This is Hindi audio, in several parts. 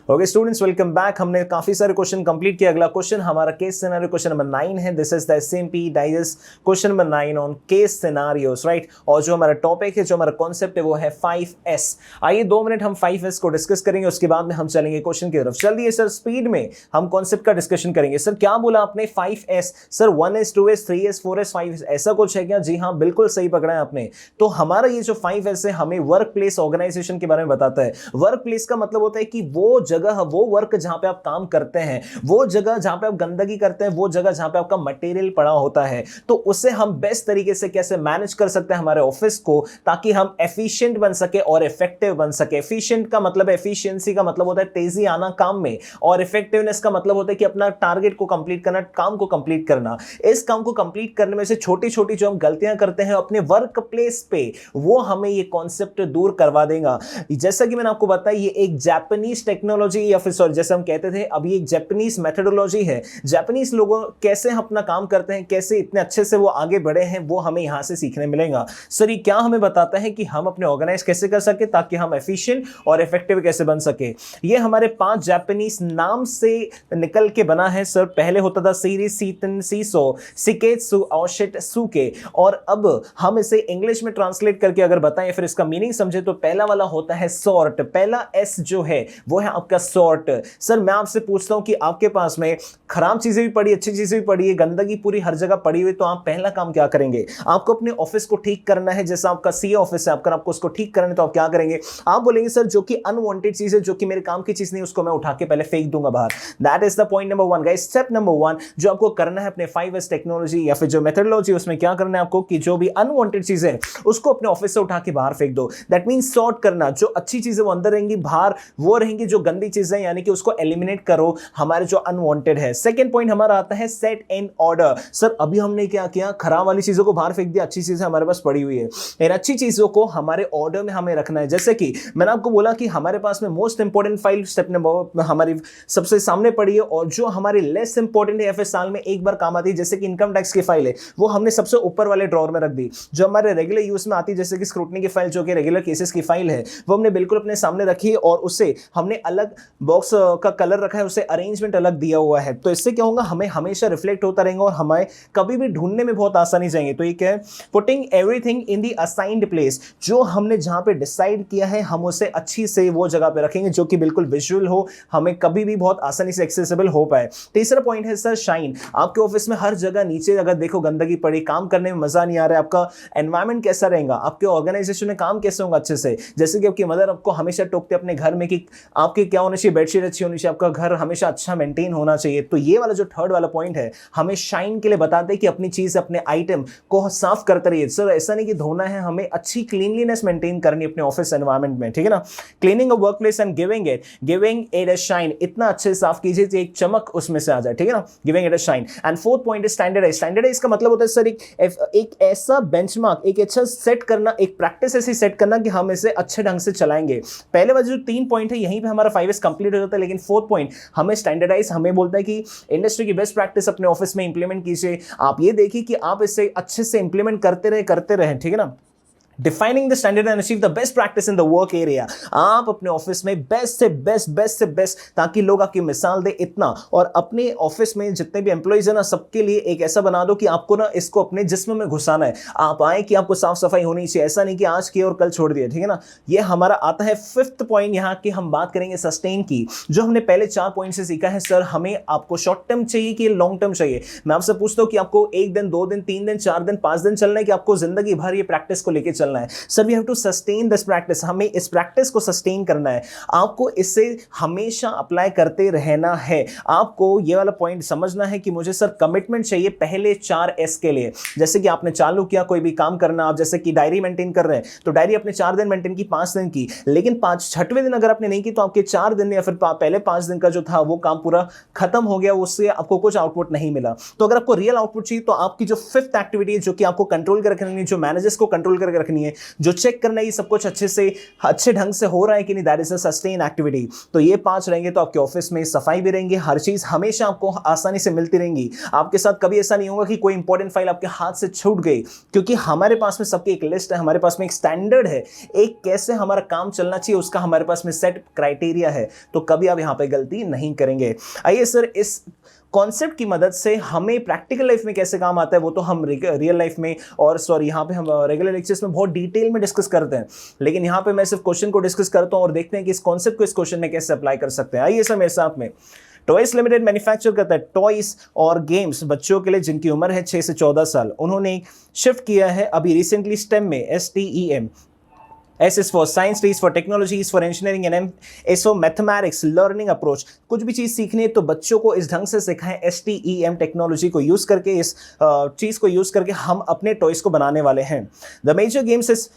Okay students, welcome back. हमने काफी सारे क्वेश्चन कंप्लीट किया। अगला क्वेश्चन हमारा केस सिनेरियो क्वेश्चन नंबर 9 है। This is the SMP digest question number 9 on case scenarios, right. और जो हमारा टॉपिक है, जो हमारा कॉन्सेप्ट है, वो है 5S। आइए 2 मिनट हम 5S को डिस्कस करेंगे, उसके बाद में हम चलेंगे क्वेश्चन की तरफ। चलिए सर, स्पीड में हम कॉन्सेप्ट का डिस्कशन करेंगे। सर क्या बोला आपने? 5S। Sir 1S 2S 3S 4S 5S ऐसा कुछ है क्या? जी हाँ, बिल्कुल सही पकड़ा है आपने। तो हमारा ये जो 5S है हमें वर्क प्लेस ऑर्गेनाइजेशन के बारे में बताता है। वर्क प्लेस का मतलब होता है कि वो जगह, वो वर्क जहां पे आप काम करते हैं, वो जगह जहां पे आप गंदगी करते हैं, वो जगह जहां पे आपका मटेरियल पड़ा होता है, तो उसे हम बेस्ट तरीके से कैसे मैनेज कर सकते हैं हमारे ऑफिस को, ताकि हम एफिशिएंट बन सके और इफेक्टिव बन सके। एफिशिएंट का मतलब, एफिशिएंसी का मतलब होता है तेजी आना काम में, और इफेक्टिवनेस का मतलब होता है कि अपना टारगेट को कंप्लीट करना, काम को कंप्लीट करना। इस काम को कंप्लीट करने में से छोटी छोटी जो हम गलतियां करते हैं अपने वर्क प्लेस पे, वो हमें ये कॉन्सेप्ट दूर करवा देगा। जैसा कि मैंने आपको बताया, ये एक जापानीज टेक्नोलॉजी, या फिर सॉरी जैसे हम कहते थे, अब ये एक जापानीज मेथोडोलॉजी है। जापानीज लोगों कैसे अपना काम करते हैं, कैसे इतने अच्छे से वो आगे बढ़े हैं, वो हमें यहां से सीखने मिलेगा। सर ये क्या हमें बताता है कि हम अपने ऑर्गेनाइज कैसे कर सके ताकि हम एफिशिएंट और इफेक्टिव कैसे बन सके। ये हमारे 5 जापानीज नाम से निकल के बना है। सर पहले होता था सीरी, सीतन, सीसो, सिकेत्सु, औशिट, सुके, और अब हम इसे इंग्लिश में ट्रांसलेट करके अगर बताएं, फिर इसका मीनिंग समझे, तो पहला वाला होता है सॉर्ट। पहला एस जो है वो है आपका सॉर्ट। सर मैं आपसे पूछता हूं कि आपके पास में खराब चीजें भी पड़ी, अच्छी चीजें भी पड़ी है, गंदगी पूरी हर जगह पड़ी हुई, तो आप पहला काम क्या करेंगे? आपको अपने ऑफिस को ठीक करना है। जैसा आपका सीए ऑफिस है, आपको उसको ठीक करना है, तो आप क्या करेंगे? आप बोलेंगे सर जो कि अनवांटेड चीज है, जो कि मेरे काम की चीज नहीं, उसको मैं उठा के पहले फेंक दूंगा बाहर। That is the point number 1 guys. Step number 1 जो आपको करना है अपने 5S टेक्नोलॉजी या फिर जो मेथोडोलॉजी, उसमें क्या करना है आपको कि जो भी अनवांटेड चीजें हैं उसको अपने ऑफिस से उठा के बाहर फेंक दो। दैट मींस सॉर्ट करना। जो अच्छी चीजें वो अंदर रहेंगी, बाहर वो रहेंगी जो गंदी चीजें, यानी कि उसको एलिमिनेट करो, हमारे जो अनवांटेड है। सेकंड पॉइंट हमारा आता है सेट इन ऑर्डर। सर अभी हमने क्या किया? खराब वाली चीजों को बाहर फेंक दिया, अच्छी चीजें हमारे पास पड़ी हुई है। इन अच्छी चीजों को हमारे ऑर्डर में हमें रखना है। जैसे कि मैंने आपको बोला कि हमारे पास में most important file step number हमारी सबसे सामने पड़ी है, और जो हमारी लेस इंपॉर्टेंट है या फिर साल में एक बार काम आती है, जैसे कि इनकम टैक्स की फाइल है, वो हमने सबसे ऊपर वाले ड्रॉर में रख दी। जो हमारे रेगुलर यूज में आती है, जैसे कि स्क्रूटनी की फाइल, जो कि रेगुलर केसेस की फाइल है, वो हमने बिल्कुल अपने सामने रखी है, और उससे हमने अलग बॉक्स का कलर रखा है, उसे अरेंजमेंट अलग दिया हुआ है। तो इससे क्या होगा? हमें हमेशा रिफ्लेक्ट होता रहेगा और हमें कभी भी ढूंढने में बहुत आसानी जाएंगे। तो ये क्या है? Putting everything in the assigned place. जो हमने जहां पे डिसाइड किया है, हम उसे अच्छी से वो जगह पे रखेंगे जो कि बिल्कुल विजुअल हो, हमें कभी भी बहुत आसानी से एक्सेसिबल हो पाए। तीसरा पॉइंट है सर शाइन। आपके ऑफिस में हर जगह नीचे अगर देखो गंदगी पड़ी, काम करने में मजा नहीं आ रहा है, आपका एनवायरमेंट कैसा रहेगा, आपके ऑर्गेनाइजेशन में काम कैसे होगा अच्छे से। जैसे कि आपकी मदर आपको हमेशा टोकते अपने घर में कि आपके क्या होना चाहिए, बेडशीट अच्छी होनी चाहिए, आपका घर हमेशा अच्छा मेंटेन होना चाहिए। तो ये वाला जो थर्ड वाला पॉइंट है, हमें शाइन के लिए बताते हैं कि अपनी चीज, अपने आइटम को साफ करते रहिए। सर ऐसा नहीं कि धोना है, हमें अच्छी क्लीनलीनेस मेंटेन करनी अपने ऑफिस एनवायरनमेंट में, ठीक है ना। Cleaning a work place and giving it a shine. इतना अच्छे से साफ कीजिए कि एक चमक उसमें से आ जाए, ठीक है ना। Giving it a shine. And fourth point is standardise. Standardise का मतलब होता है सर एक ऐसा बेंचमार्क, एक अच्छा सेट करना, एक प्रैक्टिस ऐसी सेट करना कि हम इसे अच्छे ढंग से चलाएंगे। पहले वाले जो 3 पॉइंट है, यहीं पे हमारा 5S कंप्लीट हो जाता है, लेकिन फोर्थ पॉइंट हमें स्टैंडर्डाइज, हमें बोलता है कि इंडस्ट्री की बेस्ट प्रैक्टिस अपने ऑफिस में इंप्लीमेंट कीजिए। आप ये देखिए कि आप इसे अच्छे से इंप्लीमेंट करते रहे, ठीक है ना। Defining the standard and achieve the best practice in the work area. आप अपने ऑफिस में बेस्ट से बेस्ट, ताकि लोग आपकी मिसाल दे इतना, और अपने ऑफिस में जितने भी एम्प्लॉइज है ना, सबके लिए एक ऐसा बना दो कि आपको ना इसको अपने जिस्म में घुसाना है। आप आए कि आपको साफ सफाई होनी चाहिए, ऐसा नहीं कि आज किए और कल छोड़ दिया, ठीक है ना। ये हमारा आता है फिफ्थ पॉइंट। यहाँ की हम बात करेंगे सस्टेन की। जो हमने पहले 4 पॉइंट से सीखा है, सर हमें आपको शॉर्ट टर्म चाहिए कि लॉन्ग टर्म चाहिए। मैं आपसे पूछता हूं कि आपको 1 दिन, 2 दिन, 3 दिन, 4 दिन, 5 दिन चलना है, कि आपको जिंदगी भर ये प्रैक्टिस को लेकर चलना है? Sir we have to sustain this practice. हमें इस प्रैक्टिस को सस्टेन करना है, आपको इसे हमेशा अप्लाई करते रहना है। आपको ये वाला पॉइंट समझना है कि मुझे सर कमिटमेंट चाहिए पहले 4S के लिए। जैसे कि आपने चालू किया कोई भी काम करना, आप जैसे कि डायरी मेंटेन कर रहे हैं, तो डायरी अपने 4 दिन मेंटेन की, 5 दिन की, लेकिन 6वें दिन अगर आपने नहीं की, तो आपके 4 दिन या फिर पहले 5 दिन का जो था वो काम पूरा खत्म हो गया, उससे आपको कुछ आउटपुट नहीं मिला। तो अगर आपको रियल आउटपुट चाहिए, तो आपकी जो 5th एक्टिविटी है, जो कि आपको कंट्रोल करके रखनी है, जो मैनेजर्स को कंट्रोल करके रखनी रखनी है, जो चेक करना है ये सब कुछ अच्छे ढंग से हो रहा है कि नहीं, that is a sustain activity. तो ये 5 रहेंगे तो आपके ऑफिस में सफाई भी रहेंगी, हर चीज हमेशा आपको आसानी से मिलती रहेंगी। आपके साथ कभी ऐसा नहीं होगा कि कोई इंपॉर्टेंट फाइल आपके हाथ से छूट गई, क्योंकि हमारे पास में सबकी एक लिस्ट है, हमारे पास में एक स्टैंडर्ड है, एक कैसे हमारा काम चलना चाहिए उसका हमारे पास में सेट क्राइटेरिया है। तो कभी आप यहां पे गलती नहीं करेंगे। आइए सर, इस कॉन्सेप्ट की मदद से हमें प्रैक्टिकल लाइफ में कैसे काम आता है वो तो हम रियल लाइफ में और यहाँ पे हम रेगुलर लेक्चर्स में बहुत डिटेल में डिस्कस करते हैं, लेकिन यहाँ पे मैं सिर्फ क्वेश्चन को डिस्कस करता हूँ और देखते हैं कि इस कॉन्सेप्ट को इस क्वेश्चन में कैसे अप्लाई कर सकते हैं। आइए सर मेरे साथ में, टॉयज लिमिटेड मैन्युफैक्चर करता है टॉयज और गेम्स बच्चों के लिए जिनकी उम्र है 6 से 14 साल। उन्होंने शिफ्ट किया है अभी रिसेंटली स्टेम में, STEM। S is for science, T is for technology, is for engineering and M is for mathematics, learning approach। कुछ भी चीज़ सीखनी है तो बच्चों को इस ढंग से सिखाएं, STEM टेक्नोलॉजी को यूज़ करके, इस चीज़ को यूज़ करके हम अपने टॉयज़ को बनाने वाले हैं। द मेजर गेम्स इस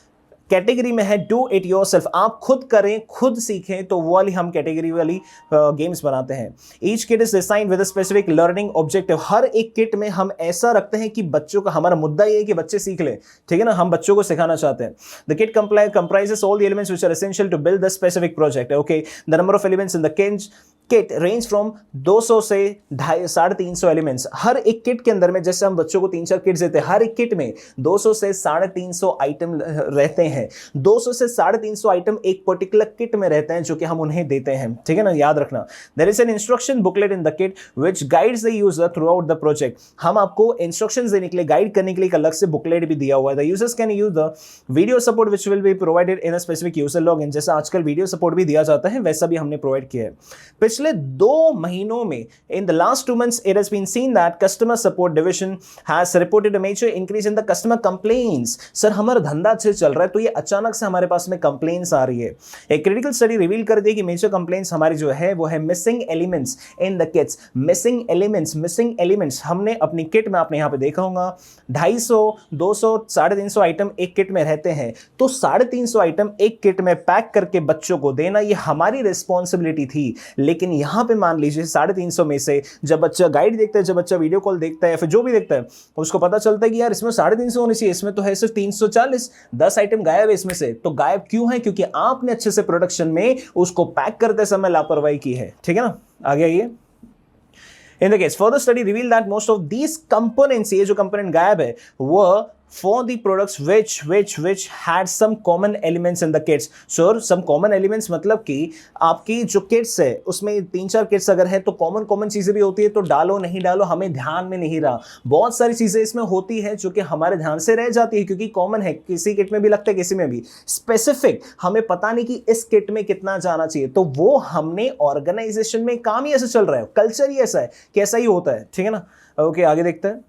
कैटेगरी में है डू इट योरसेल्फ, आप खुद करें खुद सीखें, तो वो वाली हम कैटेगरी वाली गेम्स बनाते हैं। Each kit is designed with a specific learning objective. हर एक किट में हम ऐसा रखते हैं कि बच्चों का, हमारा मुद्दा ये है कि बच्चे सीख ले, ठीक है ना, हम बच्चों को सिखाना चाहते हैं। The kit comprises all the elements which are essential to build the specific project. Okay, the number of elements in the kit range from 200 से 350 एलिमेंट्स। हर एक किट के अंदर में, जैसे हम बच्चों को 3-4 किट्स देते हैं, हर एक किट में 200 से 350 आइटम रहते हैं। 200 से 350 आइटम एक पर्टिकुलर किट में रहते हैं जो कि हम उन्हें देते हैं, ठीक है ना, याद रखना। There is an instruction booklet in the kit which guides the user throughout the project. हम आपको इंस्ट्रक्शंस देने के लिए, गाइड करने के लिए एक अलग से बुकलेट भी दिया हुआ है। The users can use the video support which will be provided in a specific user login. जैसा आजकल वीडियो सपोर्ट भी दिया जाता है वैसा भी हमने प्रोवाइड किया है। पिछले 2 महीनों में, in the last 2 months, it has been seen that customer support division has reported a major increase in the customer complaints। Sir हमारा धंधा अच्छे चल रहा है तो ये अचानक से हमारे पास में कंप्लेंट्स आ रही है। एक क्रिटिकल स्टडी रिवील कर दी कि मेजर कंप्लेंट्स हमारी जो है वो है missing elements in the kits. Missing elements हमने अपनी किट में, आपने यहां पे देखा होगा, 250, 200, 350 आइटम एक किट में रहते हैं। तो 350 आइटम एक किट में पैक करके बच्चों को देना ये हमारी रिस्पॉन्सिबिलिटी थी। लेकिन यहां पे मान लीजिए 350 में से जब बच्चा गाइड देखता है, जब बच्चा वीडियो कॉल देखता है, फिर जो भी देखता है, उसको पता चलता है कि यार इसमें 350 होने चाहिए, इसमें तो है सिर्फ 340, 10 आइटम गायब है इसमें से। तो गायब क्यों है? क्योंकि आपने अच्छे से प्रोडक्शन में उसको पैक करते समय लापरवाही की है, ठीक है ना। आगे आइए। In the case, further study revealed that most of these components, ये जो component गायब है, were for the products which had some common elements in the kits। So some common elements मतलब कि आपकी जो किट्स है उसमें 3-4 किट्स अगर है तो कॉमन चीजें भी होती है, तो डालो नहीं डालो हमें ध्यान में नहीं रहा। बहुत सारी चीजें इसमें होती है जो कि हमारे ध्यान से रह जाती है क्योंकि कॉमन है, किसी किट में भी लगता है किसी में भी। स्पेसिफिक हमें पता नहीं कि इस किट में कितना जाना चाहिए, तो वो हमने ऑर्गेनाइजेशन में काम ही ऐसा चल रहा है, कल्चर ही ऐसा है कि ऐसा ही होता है, ठीक है ना। ओके, आगे देखते हैं।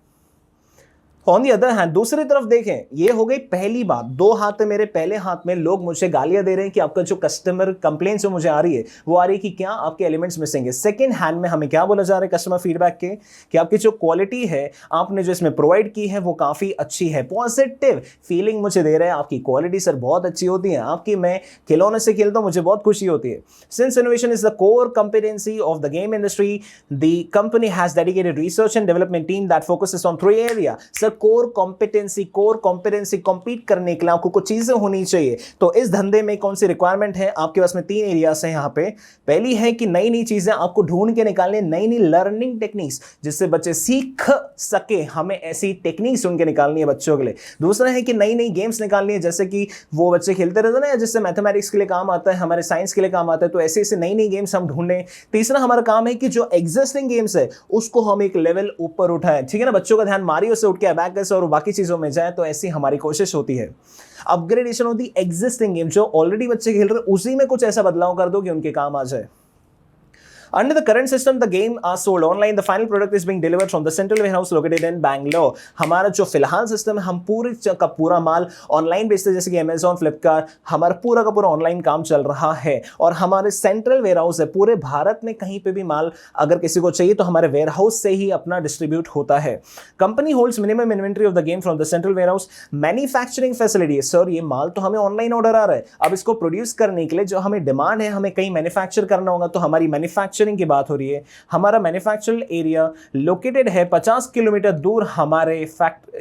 ऑन दी अदर हैंड, दूसरी तरफ देखें, ये हो गई पहली बात। 2 हाथ है मेरे, पहले हाथ में लोग मुझे गालियां दे रहे हैं कि आपका जो कस्टमर कंप्लेंट्स जो मुझे आ रही है वो आ रही है कि क्या आपके एलिमेंट्स मिसिंग है। सेकंड हैंड में हमें क्या बोला जा रहा है कस्टमर फीडबैक के, कि आपकी जो क्वालिटी है आपने जो इसमें प्रोवाइड की है वो काफी अच्छी है। पॉजिटिव फीलिंग मुझे दे रहा है, आपकी क्वालिटी सर बहुत अच्छी होती है, आपकी मैं खिलौने से खेलता हूं मुझे बहुत खुशी होती है। Since innovation is the core competency of the game industry, the company has dedicated research and development team that focuses on 3 area. Sir core competency compete करने के लिए आपको कुछ चीजें होनी चाहिए। तो इस धंधे में कौन सी रिक्वायरमेंट है आपके पास में? 3 एरियाज हैं यहाँ पे। पहली है कि नई नई चीजें आपको ढूंढ के निकालने, नई नई लर्निंग टेक्निक्स जिससे बच्चे सीख सके, हमें ऐसी टेक्निक्स ढूंढ के निकालनी है बच्चों के लिए। दूसरा है कि नई नई गेम्स निकालनी है, जैसे कि वो बच्चे खेलते रहते ना, जिससे मैथमेटिक्स के लिए काम आता है, हमारे साइंस के लिए काम आता है, तो ऐसे ऐसे नई नई गेम्स हम ढूंढें। तीसरा हमारा काम है कि जो एग्जिस्टिंग गेम्स है उसको हम एक लेवल ऊपर उठाएं, ठीक है ना। बच्चों का ध्यान मारियो से उठ के अबैकस और बाकी चीजों में जाए, तो ऐसी हमारी कोशिश होती है। Upgradation of the existing game, जो ऑलरेडी बच्चे खेल रहे हैं उसी में कुछ ऐसा बदलाव कर दो कि उनके काम आ जाए। Under the current system, the game are sold online. The final product is being delivered from the central warehouse located in Bangalore। हमारा जो फिलहाल सिस्टम है, हम पूरे का पूरा माल ऑनलाइन बेचते हैं, जैसे कि Amazon, Flipkart, हमारा पूरा का पूरा ऑनलाइन काम चल रहा है। और हमारे सेंट्रल वेयरहाउस है, पूरे भारत में कहीं पे भी माल अगर किसी को चाहिए तो हमारे वेयरहाउस से ही अपना डिस्ट्रीब्यूट होता है। Company holds minimum inventory of the game from the central warehouse. Manufacturing facility, sir ये माल तो हमें ऑनलाइन ऑर्डर आ रहा है, अब इसको प्रोड्यूस करने के लिए जो हमें डिमांड है, हमें कहीं मैन्युफैक्चर करना होगा, तो हमारी मैन्युफैक्चरिंग मैन्युफैक्चरिंग की बात हो रही है, हमारा मैन्युफैक्चरिंग एरिया लोकेटेड है 50 किलोमीटर दूर हमारे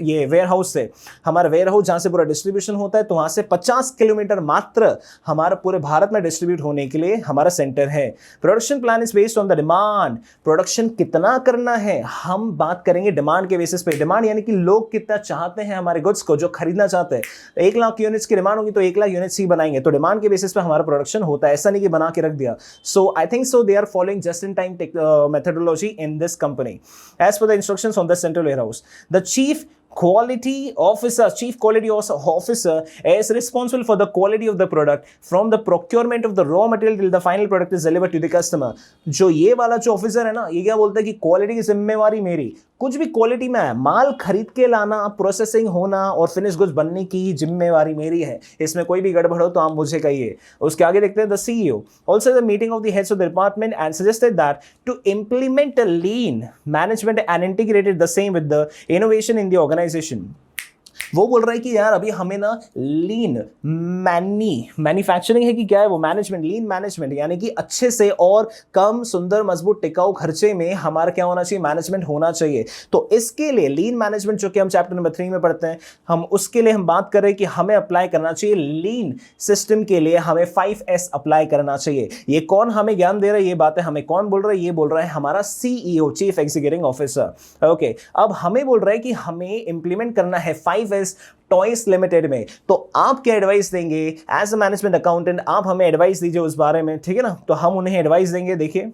ये वेयरहाउस से। हमारा वेयरहाउस जहां से पूरा डिस्ट्रीब्यूशन होता है, तो वहां से 50 किलोमीटर मात्र हमारा पूरे भारत में डिस्ट्रीब्यूट होने के लिए हमारा सेंटर है। Production plan is based on the demand. Production कितना करना है, हम बात करेंगे डिमांड के बेसिस पे। डिमांड यानी कि लोग कितना चाहते हैं हमारे गुड्स को, जो खरीदना चाहते हैं। 1 लाख यूनिट्स की डिमांड होगी तो 1 लाख यूनिट्स ही बनाएंगे, तो डिमांड के बेसिस पे हमारा प्रोडक्शन होता है, ऐसा नहीं कि बना के रख दिया। So I think so they are following just in time methodology in this company as per the instructions from the central warehouse. The chief quality officer is responsible for the quality of the product from the procurement of the raw material till the final product is delivered to the customer. जो ये वाला जो ऑफिसर है ना, ये क्या बोलता है कि क्वालिटी की जिम्मेवारी मेरी। कुछ भी क्वालिटी में है, माल खरीद के लाना, प्रोसेसिंग होना और फिनिश गुड्स बनने की जिम्मेवारी मेरी है। इसमें कोई भी गड़बड़ हो तो आप मुझे कहिए। उसके आगे देखते हैं the CEO also the meeting of the heads of the department and suggested that to implement a lean management and integrated the same with the innovation in the organization. वो बोल रहा है कि यार अभी हमें ना लीन मैन्युफैक्चरिंग है कि क्या है वो मैनेजमेंट, लीन मैनेजमेंट यानी कि अच्छे से और कम सुंदर मजबूत टिकाऊ खर्चे में हमारा क्या होना चाहिए, मैनेजमेंट होना चाहिए। तो इसके लिए लीन मैनेजमेंट जो कि हम चैप्टर नंबर 3 में पढ़ते हैं, हम उसके लिए हम बात कर रहे हैं कि हमें अप्लाई करना चाहिए लीन सिस्टम के लिए हमें 5S अप्लाई करना चाहिए। ये कौन हमें ज्ञान दे रहा है, ये बातें हमें कौन बोल रहा है, ये बोल रहा है हमारा CEO chief executive officer. Okay, अब हमें बोल रहा है कि हमें इंप्लीमेंट करना है 5S टॉयस लिमिटेड में। तो आप क्या एडवाइस देंगे एज अ मैनेजमेंट अकाउंटेंट, आप हमें एडवाइस दीजिए उस बारे में, ठीक है ना। तो हम उन्हें एडवाइस देंगे। देखिए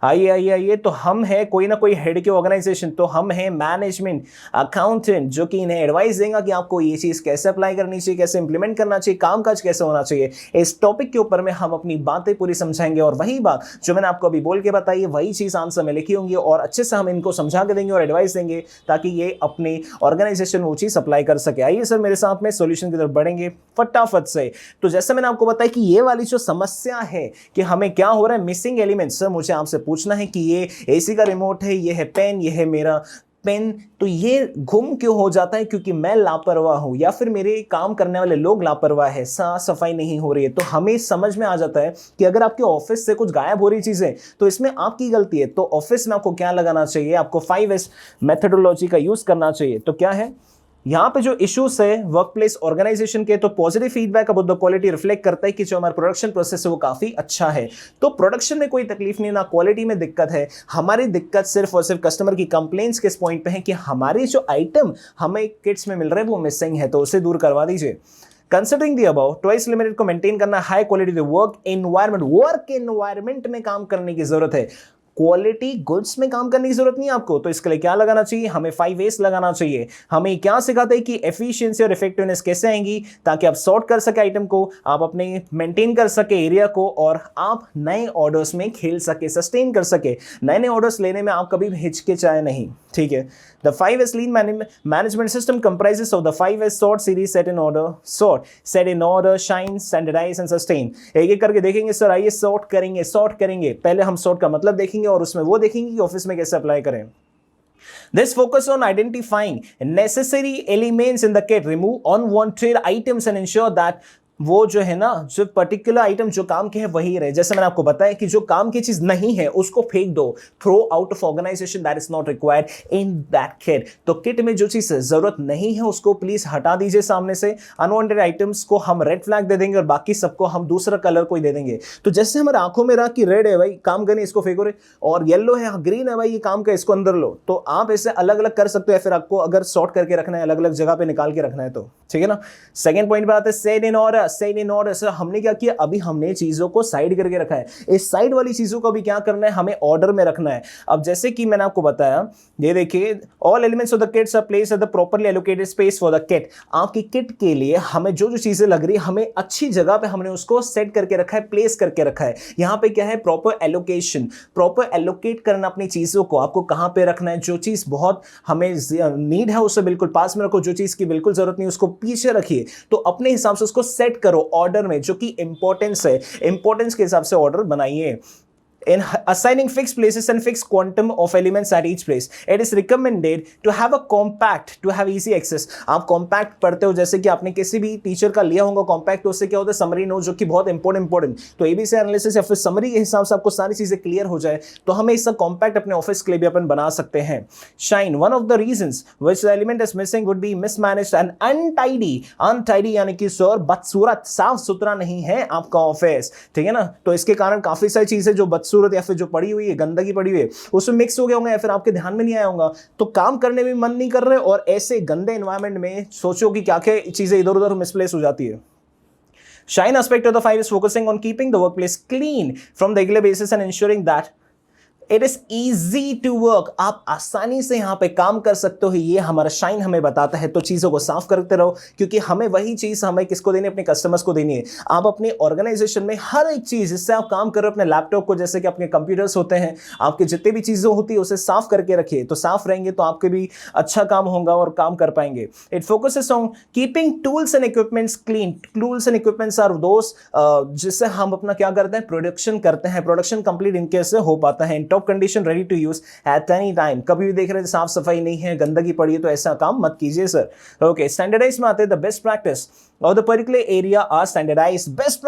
आइए, तो हम है कोई ना कोई हेड के ऑर्गेनाइजेशन, तो हम है मैनेजमेंट अकाउंटेंट जो कि इन्हें एडवाइस देगा कि आपको ये चीज़ कैसे अप्लाई करनी चाहिए, कैसे इंप्लीमेंट करना चाहिए, कामकाज कैसे होना चाहिए। इस टॉपिक के ऊपर में हम अपनी बातें पूरी समझाएंगे और वही बात जो मैंने आपको अभी बोल के बताई है, वही चीज़ आंसर में लिखी होंगी और अच्छे से हम इनको समझा के देंगे और एडवाइस देंगे ताकि ये अपने ऑर्गेनाइजेशन में वो चीज़ अप्लाई कर सके। आइए सर मेरे साथ में सोल्यूशन की तरफ बढ़ेंगे फटाफट से। तो जैसे मैंने आपको बताया कि ये वाली जो समस्या है कि हमें क्या हो रहा है, मिसिंग एलिमेंट। सर मुझे आपसे पूछना है कि ये AC का रिमोट है, ये है पेन, ये है मेरा पेन, तो ये गुम क्यों हो जाता है? क्योंकि मैं लापरवाह हूं या फिर मेरे काम करने वाले लोग लापरवाह है, साफ सफाई नहीं हो रही है। तो हमें समझ में आ जाता है कि अगर आपके ऑफिस से कुछ गायब हो रही चीजें तो इसमें आपकी गलती है। तो ऑफिस में आपको क्या लगाना चाहिए, आपको 5S मेथोडोलॉजी का यूज करना चाहिए। तो क्या है यहाँ पे जो इश्यूज है वर्क प्लेस ऑर्गेनाइजेशन के, तो positive feedback about the quality reflect करता है कि जो हमारा प्रोडक्शन प्रोसेस है वो काफी अच्छा है। तो प्रोडक्शन में कोई तकलीफ नहीं, ना क्वालिटी में दिक्कत है। हमारी दिक्कत सिर्फ और सिर्फ कस्टमर की कंप्लेंट्स किस पॉइंट पे है कि हमारी जो आइटम हमें किट्स में मिल रहे हैं वो मिसिंग है, तो उसे दूर करवा दीजिए। Considering the above, twice limited को मेंटेन करना हाई क्वालिटी वर्क एनवायरमेंट में काम करने की जरूरत है। क्वालिटी गुड्स में काम करने की जरूरत नहीं है आपको, तो इसके लिए क्या लगाना चाहिए, हमें 5S लगाना चाहिए। हमें क्या सिखाते हैं कि एफिशिएंसी और इफेक्टिवनेस कैसे आएंगी ताकि आप सॉर्ट कर सके आइटम को, आप अपने मेंटेन कर सके एरिया को और आप नए ऑर्डर्स में खेल सके, सस्टेन कर सके। नए ऑर्डर्स लेने में आप कभी भी हिचकिचाए नहीं, ठीक है। द 5S lean management system comprises of the 5S sort series, set in order, shine, standardise and sustain. एक एक करके देखेंगे सर। आइए सॉर्ट करेंगे। पहले हम सॉर्ट का मतलब देखेंगे और उसमें वो देखेंगे कि ऑफिस में कैसे अप्लाई करें। This focus on identifying necessary elements in the kit, remove unwanted items and ensure that वो जो है ना, जो पर्टिकुलर आइटम जो काम के है वही रहे। जैसे मैंने आपको बताया कि जो काम की चीज नहीं है उसको फेंक दो, throw out of organisation, that is not required in that kit. तो किट में जो चीज जरूरत नहीं है उसको प्लीज हटा दीजिए सामने से। अनवांटेड आइटम्स को हम रेड फ्लैग दे देंगे और बाकी सबको हम दूसरा कलर कोई दे देंगे। तो जैसे हमारे आंखों में रहा कि रेड है भाई काम करने, इसको फेंको रे, और येलो है ग्रीन है भाई ये काम का, इसको अंदर लो। तो आप इसे अलग अलग कर सकते हो, फिर आपको अगर सॉर्ट करके रखना है, अलग अलग जगह पे निकाल के रखना है तो ठीक है ना। सेकंड पॉइंट पे आते हैं सेट इन ऑर्डर। सर हमने क्या किया, अभी हमने चीजों को साइड करके रखा है। इस साइड वाली चीजों को भी क्या करना है, हमें ऑर्डर में रखना है। अब जैसे कि मैंने आपको बताया, ये देखिए all elements of the kits are placed at the properly allocated space for the kit. आपकी किट के लिए हमें जो जो चीजें लग रही है हमें अच्छी जगह पे हमने उसको सेट करके रखा है, प्लेस करके रखा है। यहां पे क्या है, प्रॉपर एलोकेशन, प्रॉपर एलोकेट करना अपनी चीजों को, आपको कहां पे रखना है। जो चीज बहुत हमें नीड है उसे बिल्कुल पास में रखो, जो चीज की बिल्कुल जरूरत नहीं उसको पीछे रखिए। तो अपने हिसाब से उसको सेट करो ऑर्डर में, जो कि इंपॉर्टेंस है, इंपॉर्टेंस के हिसाब से ऑर्डर बनाइए। in assigning fixed places and fixed quantum of elements at each place. It is recommended to have a compact to have easy access. आप compact पढ़ते हो, जैसे कि आपने किसी भी टीचर का लिया होगा compact, उससे क्या होता है समरी नोट, जो कि बहुत इंपॉर्टेंट। तो एबीसी एनालिसिस या फिर समरी के हिसाब से आपको सारी चीजें क्लियर हो जाए तो हमें इसका compact अपने ऑफिस के लिए भी अपन बना सकते हैं। Shine, one of the reasons which the element is missing would be mismanaged and untidy यानी कि सर बदसूरत, साफ सुथरा नहीं है आपका ऑफिस, ठीक है ना। तो इसके कारण काफी सारी चीजें जो बदसूरत या फिर जो पड़ी हुई है, गंदगी पड़ी हुई है, उसमें मिक्स हो गया होगा या फिर आपके ध्यान में नहीं आया होगा, तो काम करने में मन नहीं कर रहे, और ऐसे गंदे एनवायरनमेंट में सोचो कि क्या क्या चीजें इधर उधर मिसप्लेस हो जाती है। Shine aspect of the 5 is focusing on keeping the workplace clean from the regular basis and ensuring that it is easy to work, आप आसानी से यहां पे काम कर सकते हो, ये हमारा शाइन हमें बताता है। तो चीजों को साफ करते रहो, क्योंकि हमें वही चीज हमें किसको देनी है, अपने कस्टमर्स को देनी है। आप अपने ऑर्गेनाइजेशन में हर एक चीज जिससे आप काम कर रहे हो, अपने लैपटॉप को, जैसे कि अपने कंप्यूटर्स होते हैं, आपके जितने भी चीजें होती है उसे साफ करके रखिए। तो साफ रहेंगे तो आपके भी अच्छा काम होगा और काम कर पाएंगे। It focuses on keeping tools and equipments clean. Tools and equipments are those जिससे हम अपना क्या करते हैं, प्रोडक्शन करते हैं। प्रोडक्शन कंप्लीट इनके से हो पाता है। In top condition, ready to use at any time. कभी भी देख रहे हैं साफ सफाई नहीं है, गंदगी पड़ी है, तो ऐसा काम मत कीजिए सर। ओके, स्टैंडर्डाइज में आते हैं। द बेस्ट प्रैक्टिस और the particular area are standardise. Best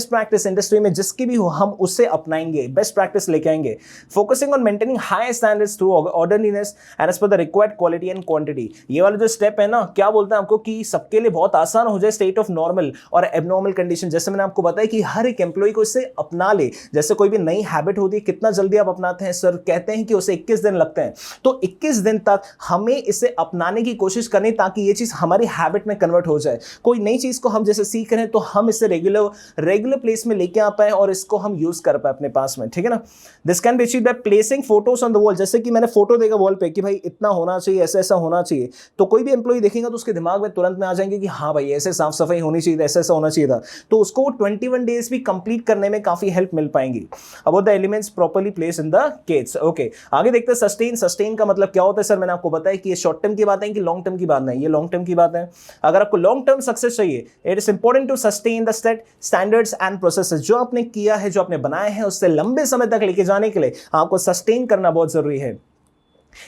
practice industry में जिसकी भी हो हम उसे अपनाएंगे, बेस्ट प्रैक्टिस लेके आएंगे। Focusing on maintaining high standards through orderliness and as per the required quality and quantity. ये वाला जो स्टेप है ना, क्या बोलते हैं आपको कि सबके लिए बहुत आसान हो जाए स्टेट ऑफ नॉर्मल और एबनॉर्मल कंडीशन। जैसे मैंने आपको बताया कि हर एक एम्प्लॉय को इसे अपना ले। जैसे कोई भी नई हैबिट होती है, कितना जल्दी आप अपनाते हैं सर? कहते हैं कि उसे 21 दिन लगते हैं। तो 21 दिन तक हमें इसे अपनाने की कोशिश करनी, ताकि ये चीज हमारी हैबिट में कन्वर्ट हो जाए। कोई नई चीज को हम जैसे सीख रहे हैं तो हम इसे रेगुलर प्लेस में लेके आ पाए और इसको हम यूज कर पाए अपने पास में, ठीक है ना। This can be achieved by placing photos on the wall. जैसे कि मैंने फोटो देगा वॉल पे कि भाई इतना होना चाहिए, ऐसा ऐसा होना चाहिए, तो कोई भी एम्प्लॉय देखेगा तो उसके दिमाग में तुरंत में आ जाएंगे कि हाँ भाई ऐसे साफ सफाई होनी चाहिए, ऐसा ऐसा होना चाहिए था। तो उसको 21 डेज भी कंप्लीट करने में काफी हेल्प मिल पाएंगी। About the elements properly place in the kits. Okay, आगे देखते हैं सस्टेन। सस्टेन का मतलब क्या होता है सर? मैंने आपको बताया कि ये शॉर्ट टर्म की बात है कि लॉन्ग टर्म की बात नहीं, ये लॉन्ग टर्म की बात है। अगर आपको लॉन्ग टर्म सक्सेस चाहिए, it is important to sustain the standards and processes. जो आपने किया है, जो आपने बनाए हैं, उससे लंबे समय तक लेके जाने के लिए आपको सस्टेन करना बहुत जरूरी है।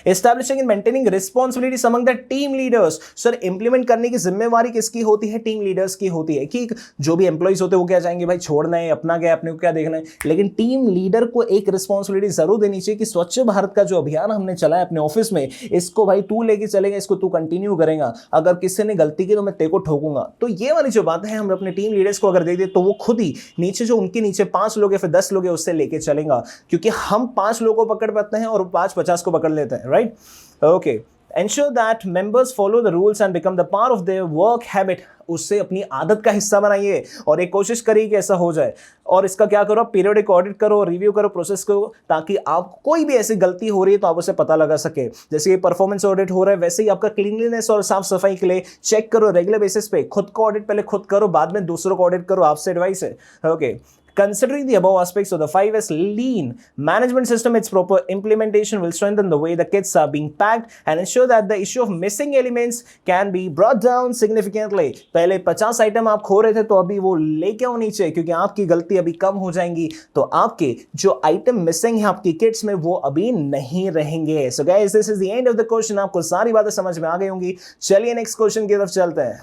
Establishing and maintaining responsibilities among the team leaders। Sir implement करने की जिम्मेवारी किसकी होती है? टीम लीडर्स की होती है। कि जो भी एम्प्लॉइज होते हैं वो क्या चाहेंगे, भाई छोड़ना है, अपना क्या, अपने को क्या देखना है। लेकिन टीम लीडर को एक रिस्पॉन्सिबिलिटी जरूर देनी चाहिए कि स्वच्छ भारत का जो अभियान हमने चलाया अपने ऑफिस में, इसको भाई तू लेके चलेगा, इसको तू कंटिन्यू करेगा। अगर किसी ने गलती की तो मैं तेरे को ठोकूंगा। तो ये वाली जो बात है हम अपने टीम लीडर्स को अगर दे दे तो वो खुद ही नीचे जो उनके नीचे 5 लोग या फिर 10 लोग है उससे लेके चलेगा। क्योंकि हम 5 लोगों को पकड़ पाते हैं और 5 50 को पकड़ लेते हैं, right. Okay. Ensure that members follow the rules and become the part of their work habit। उससे अपनी आदत का हिस्सा बनाइए और एक कोशिश करिए कि ऐसा हो जाए। और इसका क्या करो, पीरियोडिक ऑडिट करो, रिव्यू करो प्रोसेस को, ताकि आप कोई भी ऐसी गलती हो रही है तो आप उसे पता लगा सके। जैसे ये परफॉर्मेंस ऑडिट हो रहा है, वैसे ही आपका क्लीनलीनेस और साफ सफाई के लिए चेक करो रेगुलर बेसिस पे। खुद को ऑडिट पहले खुद करो, बाद में दूसरों को ऑडिट करो, आपसे एडवाइस है। Okay, considering the above aspects of the 5S lean management system, its proper implementation will strengthen the way the kits are being packed and ensure that the issue of missing elements can be brought down significantly। पहले 50 आइटम आप खो रहे थे तो अभी वो लेके आओ नीचे, क्योंकि आपकी गलती अभी कम हो जाएंगी। तो आपके जो आइटम मिसिंग है आपकी किट्स में वो अभी नहीं रहेंगे। So guys, this is the end of the question। आपको सारी बातें समझ में आ गई होंगी। चलिए नेक्स्ट क्वेश्चन की तरफ चलते हैं।